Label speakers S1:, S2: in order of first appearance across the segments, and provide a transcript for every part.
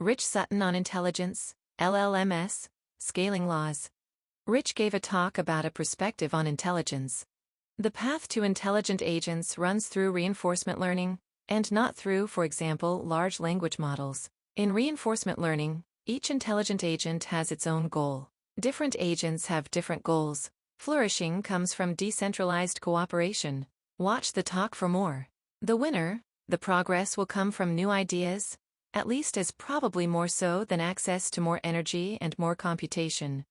S1: Rich Sutton on intelligence, LLMs, scaling laws. Rich gave a talk about a perspective on intelligence. The path to intelligent agents runs through reinforcement learning, and not through, for example, large language models. In reinforcement learning, each intelligent agent has its own goal. Different agents have different goals. Flourishing comes from decentralized cooperation. Watch the talk for more. The progress will come from new ideas, at least as probably more so than access to more energy and more computation.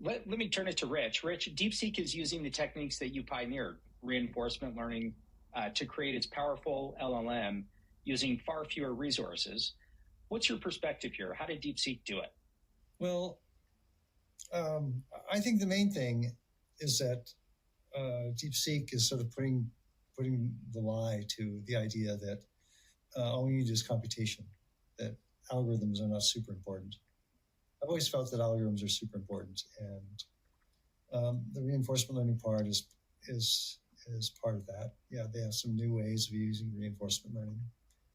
S2: Let me turn it to Rich. Rich, DeepSeek is using the techniques that you pioneered, reinforcement learning, to create its powerful LLM using far fewer resources. What's your perspective here? How did DeepSeek do it?
S3: Well, I think the main thing is that DeepSeek is sort of putting the lie to the idea that all we need is computation, that algorithms are not super important. I've always felt that algorithms are super important, and the reinforcement learning part is part of that. Yeah, they have some new ways of using reinforcement learning.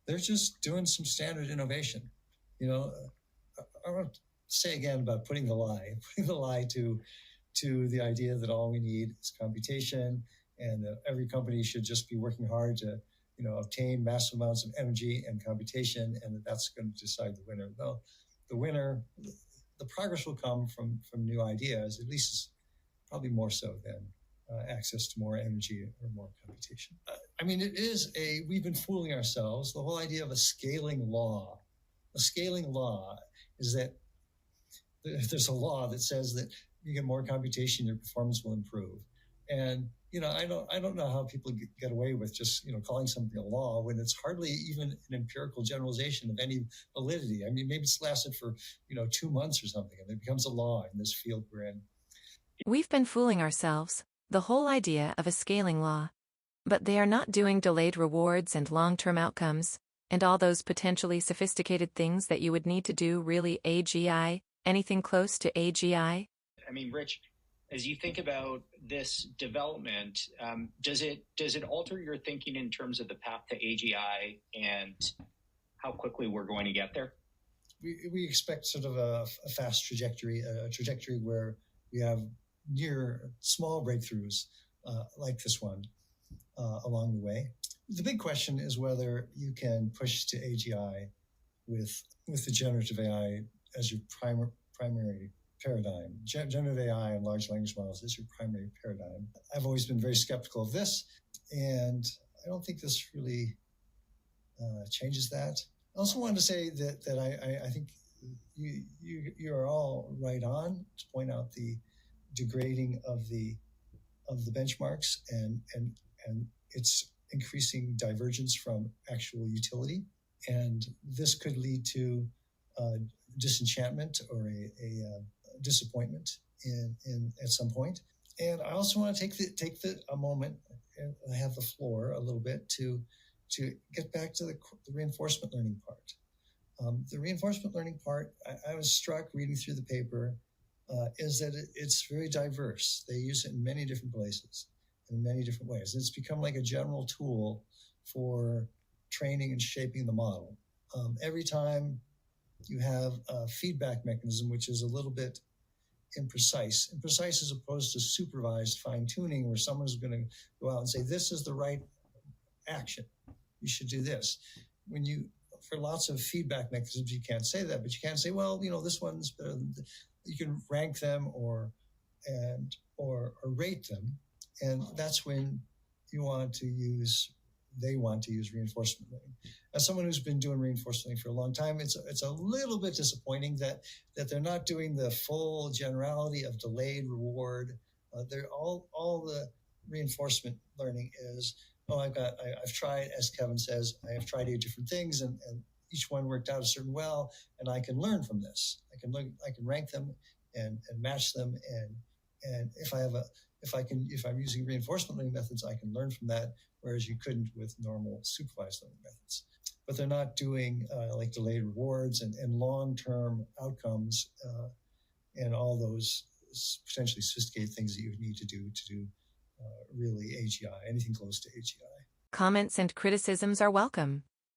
S3: They're just doing some standard innovation. I want to say again about putting the lie to the idea that all we need is computation, and that every company should just be working hard to obtain massive amounts of energy and computation, and that's going to decide the winner. No, the progress will come from new ideas, at least probably more so than access to more energy or more computation. We've been fooling ourselves. The whole idea of a scaling law is that there's a law that says that you get more computation, your performance will improve. And I don't know how people get away with just calling something a law when it's hardly even an empirical generalization of any validity. I mean, maybe it's lasted for 2 months or something, and it becomes a law in this field we're in.
S1: We've been fooling ourselves. The whole idea of a scaling law. But they are not doing delayed rewards and long-term outcomes, and all those potentially sophisticated things that you would need to do really AGI, anything close to AGI.
S2: I mean, Rich, as you think about this development, does it alter your thinking in terms of the path to AGI and how quickly we're going to get there?
S3: We expect sort of a fast trajectory, a trajectory where we have near small breakthroughs like this one along the way. The big question is whether you can push to AGI with the generative AI as your primary paradigm. Generative AI and large language models is your primary paradigm. I've always been very skeptical of this, and I don't think this really changes that. I also wanted to say that I think you are all right on to point out the degrading of the benchmarks and its increasing divergence from actual utility, and this could lead to disenchantment or a disappointment in at some point. And I also want to take a moment, and I have the floor a little bit to get back to the reinforcement learning part. The reinforcement learning part, I was struck reading through the paper, is that it's very diverse. They use it in many different places, in many different ways. It's become like a general tool for training and shaping the model. Every time you have a feedback mechanism, which is a little bit imprecise as opposed to supervised fine-tuning, where someone's going to go out and say, this is the right action, you should do this. For lots of feedback mechanisms, you can't say that, but you can say, well, this one's better than you can rank them or rate them, and that's when they want to use reinforcement learning. As someone who's been doing reinforcement learning for a long time, it's a little bit disappointing that they're not doing the full generality of delayed reward. They're all the reinforcement learning is, I've tried, as Kevin says, I have tried 8 different things, and each one worked out a certain well, and I can learn from this. I can rank them and match them, and if I'm using reinforcement learning methods, I can learn from that, whereas you couldn't with normal supervised learning methods. But they're not doing like delayed rewards and long-term outcomes and all those potentially sophisticated things that you would need to do really AGI, anything close to AGI.
S1: Comments and criticisms are welcome.